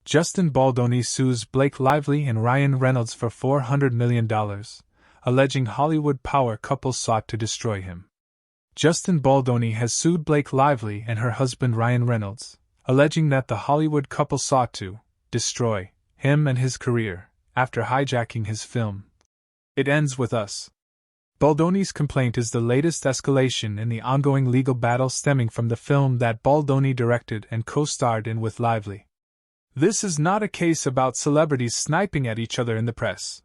Justin Baldoni sues Blake Lively and Ryan Reynolds for $400 million, alleging Hollywood power couple sought to destroy him. Justin Baldoni has sued Blake Lively and her husband Ryan Reynolds, alleging that the Hollywood couple sought to destroy him and his career after hijacking his film. It Ends With Us. Baldoni's complaint is the latest escalation in the ongoing legal battle stemming from the film that Baldoni directed and co-starred in with Lively. This is not a case about celebrities sniping at each other in the press.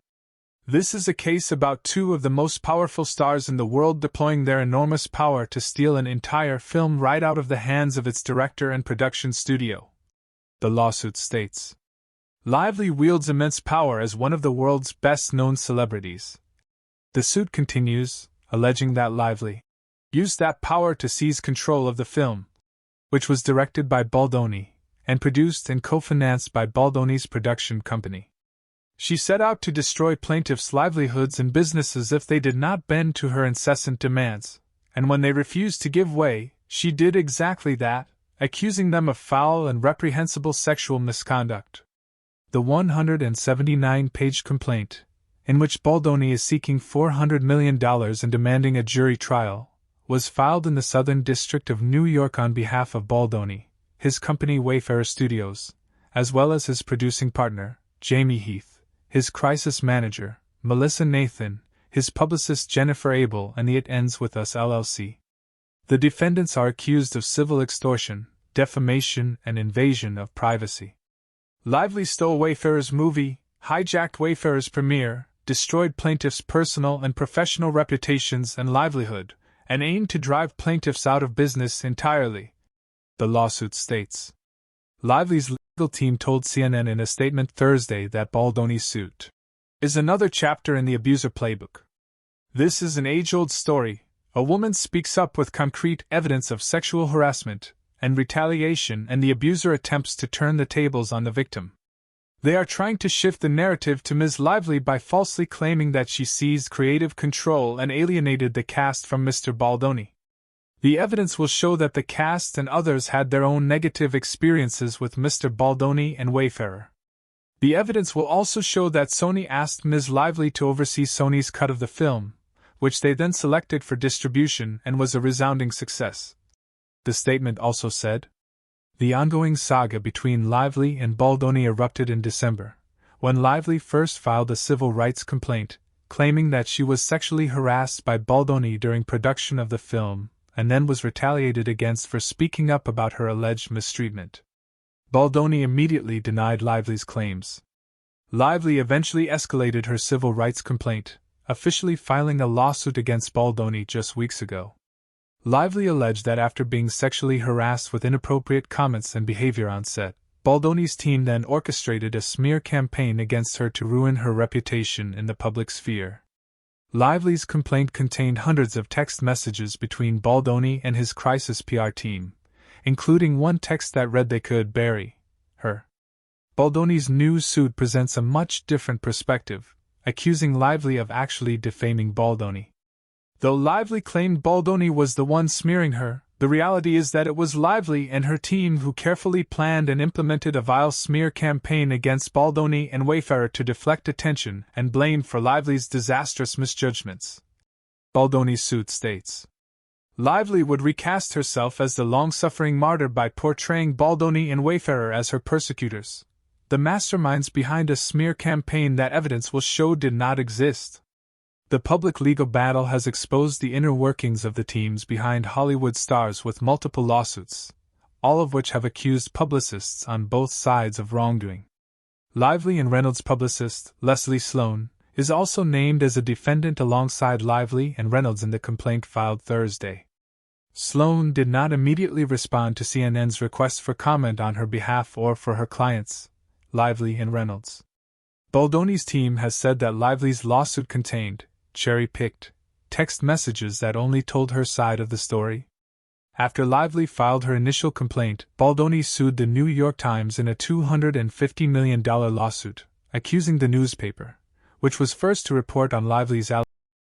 This is a case about two of the most powerful stars in the world deploying their enormous power to steal an entire film right out of the hands of its director and production studio. The lawsuit states. Lively wields immense power as one of the world's best-known celebrities. The suit continues, alleging that Lively used that power to seize control of the film, which was directed by Baldoni and produced and co-financed by Baldoni's production company. She set out to destroy plaintiffs' livelihoods and businesses if they did not bend to her incessant demands, and when they refused to give way, she did exactly that, accusing them of foul and reprehensible sexual misconduct. The 179-page complaint, in which Baldoni is seeking $400 million and demanding a jury trial, was filed in the Southern District of New York on behalf of Baldoni, his company Wayfarer Studios, as well as his producing partner, Jamie Heath, his crisis manager, Melissa Nathan, his publicist Jennifer Abel, and the It Ends With Us LLC. The defendants are accused of civil extortion, defamation, and invasion of privacy. Lively stole Wayfarer's movie, hijacked Wayfarer's premiere, destroyed plaintiffs' personal and professional reputations and livelihood, and aimed to drive plaintiffs out of business entirely. The lawsuit states. Lively's legal team told CNN in a statement Thursday that Baldoni's suit is another chapter in the abuser playbook. This is an age-old story. A woman speaks up with concrete evidence of sexual harassment and retaliation, and the abuser attempts to turn the tables on the victim. They are trying to shift the narrative to Ms. Lively by falsely claiming that she seized creative control and alienated the cast from Mr. Baldoni. The evidence will show that the cast and others had their own negative experiences with Mr. Baldoni and Wayfarer. The evidence will also show that Sony asked Ms. Lively to oversee Sony's cut of the film, which they then selected for distribution and was a resounding success. The statement also said. The ongoing saga between Lively and Baldoni erupted in December, when Lively first filed a civil rights complaint, claiming that she was sexually harassed by Baldoni during production of the film, and then was retaliated against for speaking up about her alleged mistreatment. Baldoni immediately denied Lively's claims. Lively eventually escalated her civil rights complaint, officially filing a lawsuit against Baldoni just weeks ago. Lively alleged that after being sexually harassed with inappropriate comments and behavior on set, Baldoni's team then orchestrated a smear campaign against her to ruin her reputation in the public sphere. Lively's complaint contained hundreds of text messages between Baldoni and his crisis PR team, including one text that read they could bury her. Baldoni's new suit presents a much different perspective, accusing Lively of actually defaming Baldoni. Though Lively claimed Baldoni was the one smearing her, the reality is that it was Lively and her team who carefully planned and implemented a vile smear campaign against Baldoni and Wayfarer to deflect attention and blame for Lively's disastrous misjudgments. Baldoni's suit states. Lively would recast herself as the long-suffering martyr by portraying Baldoni and Wayfarer as her persecutors, the masterminds behind a smear campaign that evidence will show did not exist. The public legal battle has exposed the inner workings of the teams behind Hollywood stars with multiple lawsuits, all of which have accused publicists on both sides of wrongdoing. Lively and Reynolds' publicist, Leslie Sloan, is also named as a defendant alongside Lively and Reynolds in the complaint filed Thursday. Sloan did not immediately respond to CNN's request for comment on her behalf or for her clients, Lively and Reynolds. Baldoni's team has said that Lively's lawsuit contained cherry-picked text messages that only told her side of the story. After Lively filed her initial complaint, Baldoni sued the New York Times in a $250 million lawsuit, accusing the newspaper, which was first to report on Lively's